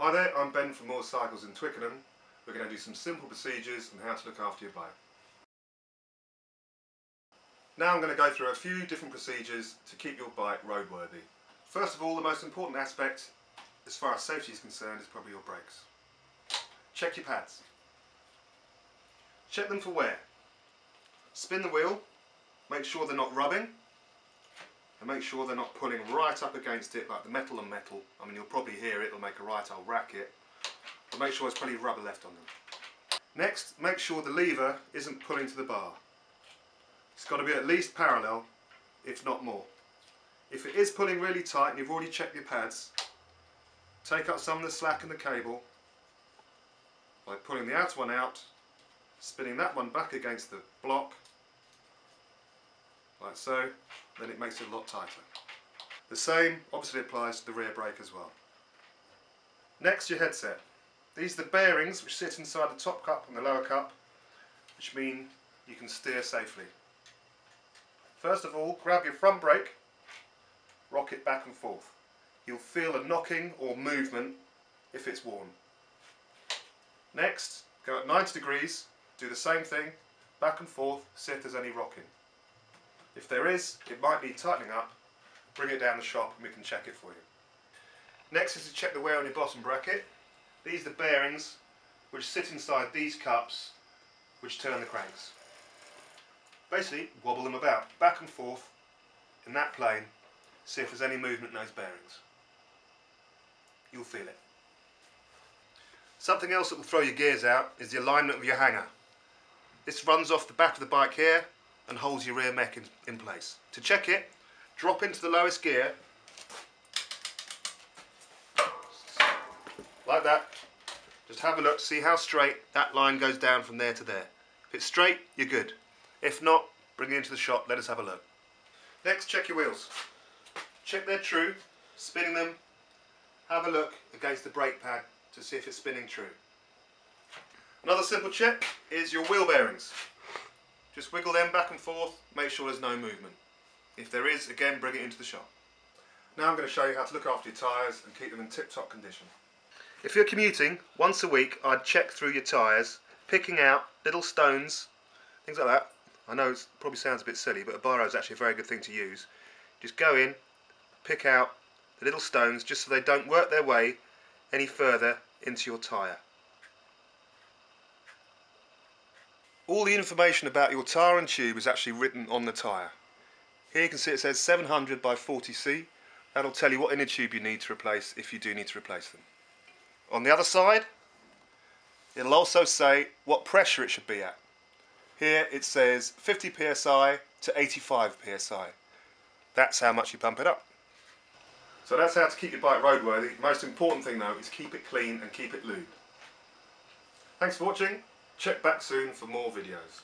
Hi there, I'm Ben from Moore Cycles in Twickenham. We're going to do some simple procedures on how to look after your bike. Now I'm going to go through a few different procedures to keep your bike roadworthy. First of all, the most important aspect as far as safety is concerned is probably your brakes. Check your pads. Check them for wear. Spin the wheel, make sure they're not rubbing, and make sure they're not pulling right up against it like the metal on metal. I mean, you'll probably hear it, it'll make a right old racket, but make sure there's plenty of rubber left on them. Next, make sure the lever isn't pulling to the bar. It's got to be at least parallel, if not more. If it is pulling really tight and you've already checked your pads, take up some of the slack in the cable by pulling the outer one out, spinning that one back against the block, like so, then it makes it a lot tighter. The same obviously applies to the rear brake as well. Next, your headset. These are the bearings which sit inside the top cup and the lower cup, which mean you can steer safely. First of all, grab your front brake, rock it back and forth. You'll feel a knocking or movement if it's worn. Next, go at 90 degrees, do the same thing, back and forth, see if there's any rocking. If there is, it might need tightening up, bring it down the shop and we can check it for you. Next is to check the wear on your bottom bracket. These are the bearings which sit inside these cups which turn the cranks. Basically, wobble them about, back and forth in that plane, see if there's any movement in those bearings. You'll feel it. Something else that will throw your gears out is the alignment of your hanger. This runs off the back of the bike here and holds your rear mech in place. To check it, drop into the lowest gear, like that. Just have a look, see how straight that line goes down from there to there. If it's straight, you're good. If not, bring it into the shop, let us have a look. Next, check your wheels. Check they're true, spinning them, have a look against the brake pad to see if it's spinning true. Another simple check is your wheel bearings. Just wiggle them back and forth, make sure there's no movement. If there is, again, bring it into the shop. Now I'm going to show you how to look after your tyres and keep them in tip-top condition. If you're commuting, once a week I'd check through your tyres, picking out little stones, things like that. I know it probably sounds a bit silly, but a biro is actually a very good thing to use. Just go in, pick out the little stones just so they don't work their way any further into your tyre. All the information about your tyre and tube is actually written on the tyre. Here you can see it says 700 by 40C. That'll tell you what inner tube you need to replace if you do need to replace them. On the other side, it'll also say what pressure it should be at. Here it says 50 psi to 85 psi. That's how much you pump it up. So that's how to keep your bike roadworthy. The most important thing though is keep it clean and keep it lubed. Thanks for watching. Check back soon for more videos.